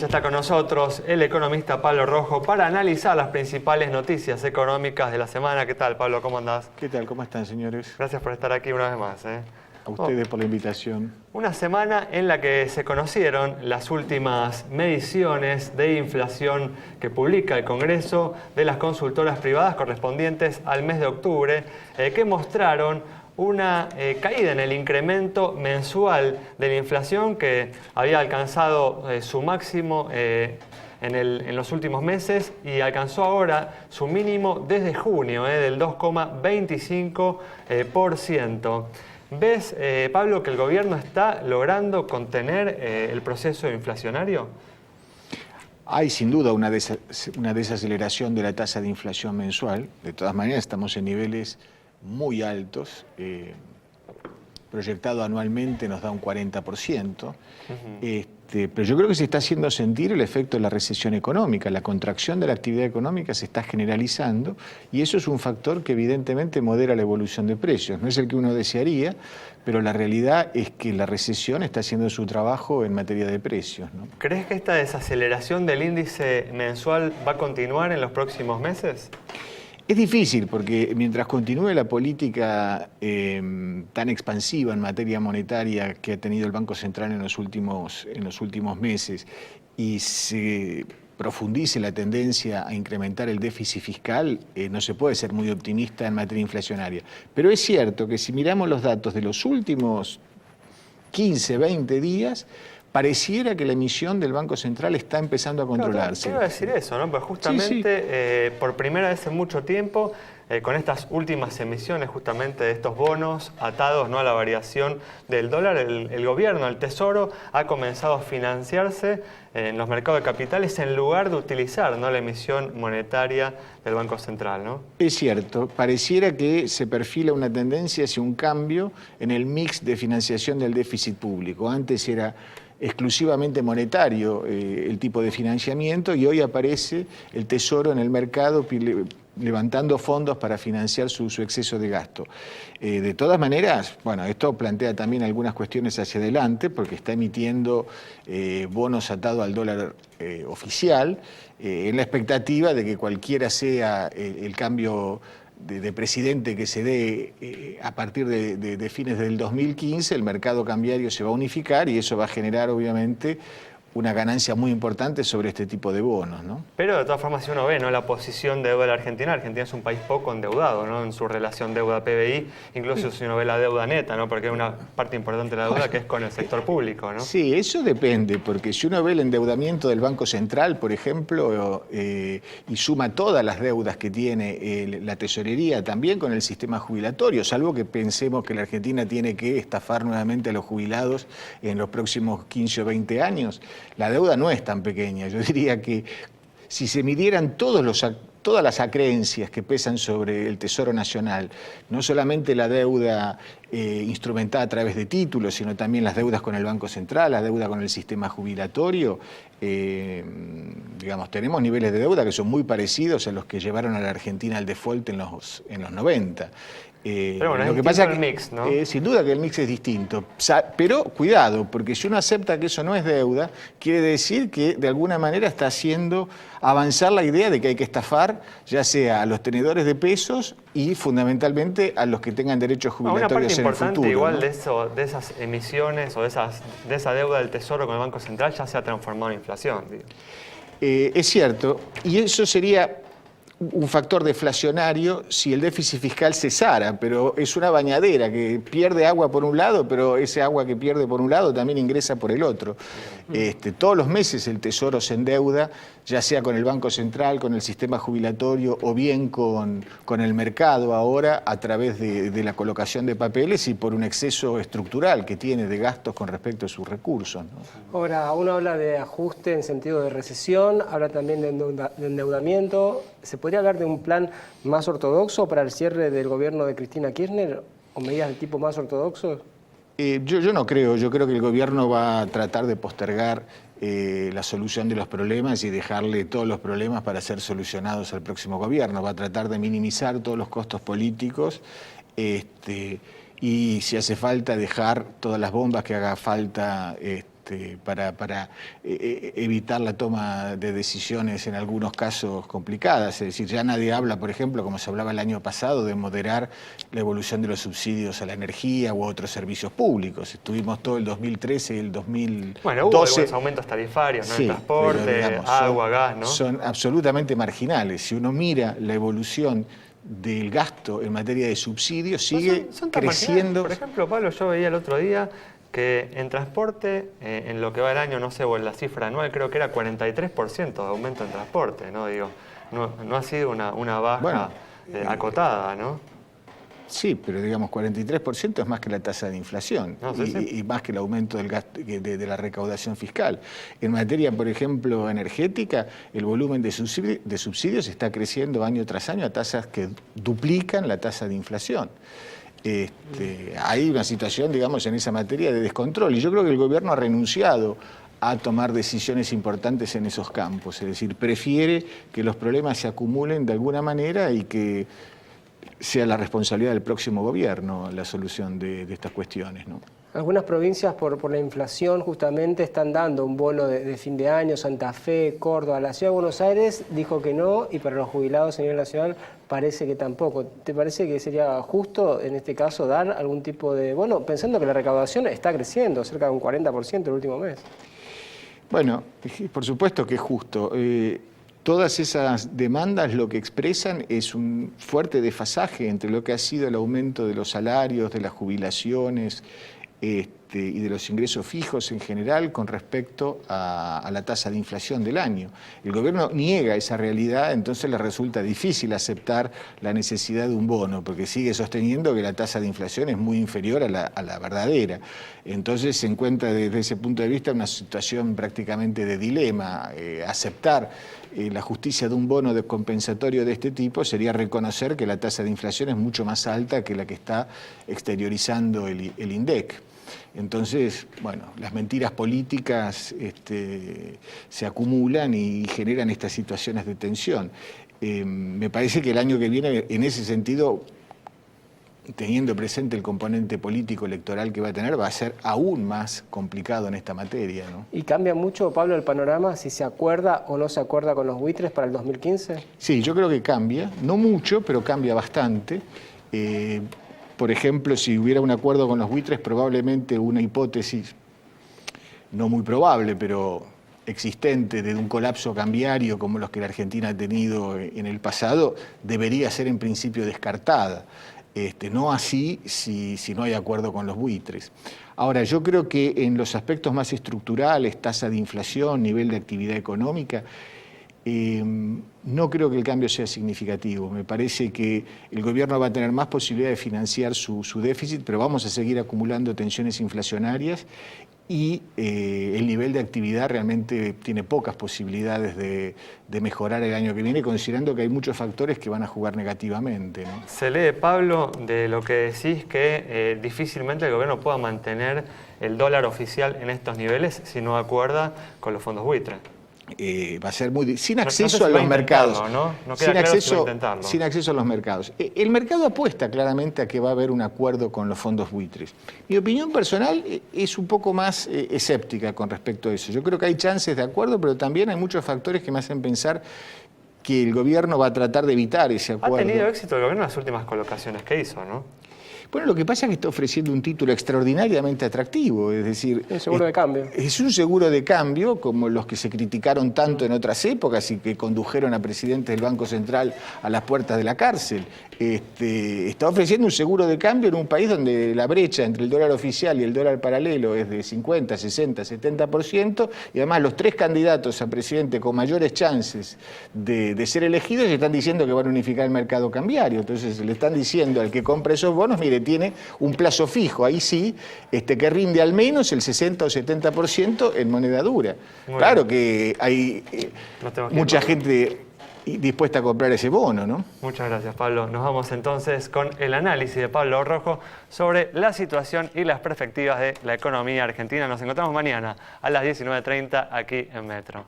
ya está con nosotros el economista Pablo Rojo para analizar las principales noticias económicas de la semana. ¿Qué tal, Pablo? ¿Cómo andás? ¿Qué tal? ¿Cómo están, señores? Gracias por estar aquí una vez más. A ustedes por la invitación. Una semana en la que se conocieron las últimas mediciones de inflación que publica el Congreso de las consultoras privadas correspondientes al mes de octubre, que mostraron una caída en el incremento mensual de la inflación que había alcanzado su máximo en los últimos meses y alcanzó ahora su mínimo desde junio, del 2,25%. ¿Ves, Pablo, que el gobierno está logrando contener el proceso inflacionario? Hay sin duda una desaceleración de la tasa de inflación mensual. De todas maneras, estamos en niveles muy altos. Proyectado anualmente nos da un 40%. Pero yo creo que se está haciendo sentir el efecto de la recesión económica. La contracción de la actividad económica se está generalizando y eso es un factor que evidentemente modera la evolución de precios. No es el que uno desearía, pero la realidad es que la recesión está haciendo su trabajo en materia de precios, ¿no? ¿Crees que esta desaceleración del índice mensual va a continuar en los próximos meses? Es difícil porque mientras continúe la política tan expansiva en materia monetaria que ha tenido el Banco Central en los últimos meses y se profundice la tendencia a incrementar el déficit fiscal, no se puede ser muy optimista en materia inflacionaria. Pero es cierto que si miramos los datos de los últimos 15, 20 días, pareciera que la emisión del Banco Central está empezando a controlarse. Claro, te iba a decir eso, ¿no? Pues justamente sí. Por primera vez en mucho tiempo, con estas últimas emisiones justamente de estos bonos atados, ¿no?, a la variación del dólar, el gobierno, el Tesoro, ha comenzado a financiarse en los mercados de capitales en lugar de utilizar, ¿no?, la emisión monetaria del Banco Central, ¿no? Es cierto, pareciera que se perfila una tendencia hacia un cambio en el mix de financiación del déficit público. Antes era exclusivamente monetario el tipo de financiamiento y hoy aparece el Tesoro en el mercado levantando fondos para financiar su exceso de gasto. De todas maneras, bueno, esto plantea también algunas cuestiones hacia adelante porque está emitiendo bonos atados al dólar oficial en la expectativa de que cualquiera sea el cambio de presidente que se dé a partir de fines del 2015, el mercado cambiario se va a unificar y eso va a generar obviamente una ganancia muy importante sobre este tipo de bonos, ¿no? Pero de todas formas, si uno ve, ¿no?, la posición de deuda de la Argentina es un país poco endeudado, ¿no?, en su relación deuda-PBI, incluso si uno ve la deuda neta, ¿no?, porque hay una parte importante de la deuda que es con el sector público, ¿no? Sí, eso depende, porque si uno ve el endeudamiento del Banco Central, por ejemplo, y suma todas las deudas que tiene la tesorería, también con el sistema jubilatorio, salvo que pensemos que la Argentina tiene que estafar nuevamente a los jubilados en los próximos 15 o 20 años, la deuda no es tan pequeña. Yo diría que si se midieran todas las acreencias que pesan sobre el Tesoro Nacional, no solamente la deuda instrumentada a través de títulos, sino también las deudas con el Banco Central, la deuda con el sistema jubilatorio, digamos, tenemos niveles de deuda que son muy parecidos a los que llevaron a la Argentina al default en los 90. Pero bueno, lo que pasa es que el mix, ¿no? Sin duda que el mix es distinto, pero cuidado, porque si uno acepta que eso no es deuda, quiere decir que de alguna manera está haciendo avanzar la idea de que hay que estafar ya sea a los tenedores de pesos y fundamentalmente a los que tengan derechos jubilatorios en el futuro. Una parte importante igual, ¿no?, de esas emisiones o de esa deuda del Tesoro con el Banco Central ya se ha transformado en inflación. Es cierto, y eso sería un factor deflacionario si el déficit fiscal cesara, pero es una bañadera que pierde agua por un lado, pero ese agua que pierde por un lado también ingresa por el otro. Todos los meses el Tesoro se endeuda, ya sea con el Banco Central, con el sistema jubilatorio o bien con el mercado ahora a través de la colocación de papeles y por un exceso estructural que tiene de gastos con respecto a sus recursos, ¿no? Ahora, uno habla de ajuste en sentido de recesión, habla también de endeudamiento. ¿Se podría hablar de un plan más ortodoxo para el cierre del gobierno de Cristina Kirchner o medidas de tipo más ortodoxo? Yo no creo, yo creo que el gobierno va a tratar de postergar la solución de los problemas y dejarle todos los problemas para ser solucionados al próximo gobierno. Va a tratar de minimizar todos los costos políticos y si hace falta dejar todas las bombas que haga falta para evitar la toma de decisiones en algunos casos complicadas. Es decir, ya nadie habla, por ejemplo, como se hablaba el año pasado, de moderar la evolución de los subsidios a la energía u a otros servicios públicos. Estuvimos todo el 2013 y el 2012... Bueno, hubo algunos aumentos tarifarios, ¿no? Sí, en transporte, pero, digamos, agua, gas, ¿no? Son absolutamente marginales. Si uno mira la evolución del gasto en materia de subsidios, sigue son tan creciendo. marginales. Por ejemplo, Pablo, yo veía el otro día que en transporte, en lo que va del año, no sé, o en la cifra anual, creo que era 43% de aumento en transporte, ¿no? Digo, no ha sido una baja acotada, ¿no? Sí, pero digamos 43% es más que la tasa de inflación y más que el aumento del gasto, de la recaudación fiscal. En materia, por ejemplo, energética, el volumen de subsidios está creciendo año tras año a tasas que duplican la tasa de inflación. Hay una situación, digamos, en esa materia de descontrol y yo creo que el gobierno ha renunciado a tomar decisiones importantes en esos campos, es decir, prefiere que los problemas se acumulen de alguna manera y que sea la responsabilidad del próximo gobierno la solución de estas cuestiones, ¿no? Algunas provincias por la inflación justamente están dando un bono de fin de año, Santa Fe, Córdoba. La Ciudad de Buenos Aires dijo que no y para los jubilados a nivel nacional parece que tampoco. ¿Te parece que sería justo en este caso dar algún tipo de bono, pensando que la recaudación está creciendo, cerca de un 40% el último mes? Bueno, por supuesto que es justo. Todas esas demandas lo que expresan es un fuerte desfasaje entre lo que ha sido el aumento de los salarios, de las jubilaciones y de los ingresos fijos en general con respecto a la tasa de inflación del año. El gobierno niega esa realidad, entonces le resulta difícil aceptar la necesidad de un bono, porque sigue sosteniendo que la tasa de inflación es muy inferior a la verdadera. Entonces se encuentra desde ese punto de vista una situación prácticamente de dilema. Aceptar la justicia de un bono compensatorio de este tipo sería reconocer que la tasa de inflación es mucho más alta que la que está exteriorizando el INDEC. Entonces, bueno, las mentiras políticas se acumulan y generan estas situaciones de tensión. Me parece que el año que viene, en ese sentido, teniendo presente el componente político electoral que va a tener, va a ser aún más complicado en esta materia, ¿no? ¿Y cambia mucho, Pablo, el panorama si se acuerda o no se acuerda con los buitres para el 2015? Sí, yo creo que cambia, no mucho, pero cambia bastante. Por ejemplo, si hubiera un acuerdo con los buitres, probablemente una hipótesis, no muy probable, pero existente, de un colapso cambiario como los que la Argentina ha tenido en el pasado, debería ser en principio descartada. No así si no hay acuerdo con los buitres. Ahora, yo creo que en los aspectos más estructurales, tasa de inflación, nivel de actividad económica, no creo que el cambio sea significativo. Me parece que el gobierno va a tener más posibilidad de financiar su déficit, pero vamos a seguir acumulando tensiones inflacionarias y el nivel de actividad realmente tiene pocas posibilidades de mejorar el año que viene, considerando que hay muchos factores que van a jugar negativamente, ¿no? Se lee, Pablo, de lo que decís que difícilmente el gobierno pueda mantener el dólar oficial en estos niveles si no acuerda con los fondos buitres. Va a ser muy difícil, sin acceso a los mercados. No queda claro si va a intentarlo. Sin acceso a los mercados. El mercado apuesta claramente a que va a haber un acuerdo con los fondos buitres. Mi opinión personal es un poco más escéptica con respecto a eso. Yo creo que hay chances de acuerdo, pero también hay muchos factores que me hacen pensar que el gobierno va a tratar de evitar ese acuerdo. Ha tenido éxito el gobierno en las últimas colocaciones que hizo, ¿no? Bueno, lo que pasa es que está ofreciendo un título extraordinariamente atractivo, es decir... Un seguro de cambio. Es un seguro de cambio, como los que se criticaron tanto en otras épocas y que condujeron a presidentes del Banco Central a las puertas de la cárcel. Está ofreciendo un seguro de cambio en un país donde la brecha entre el dólar oficial y el dólar paralelo es de 50, 60, 70%, y además los tres candidatos a presidente con mayores chances de ser elegidos están diciendo que van a unificar el mercado cambiario. Entonces le están diciendo al que compra esos bonos, mire, tiene un plazo fijo, ahí sí, que rinde al menos el 60 o 70% en moneda dura. Claro que hay mucha gente dispuesta a comprar ese bono, ¿no? Muchas gracias, Pablo. Nos vamos entonces con el análisis de Pablo Rojo sobre la situación y las perspectivas de la economía argentina. Nos encontramos mañana a las 19:30 aquí en Metro.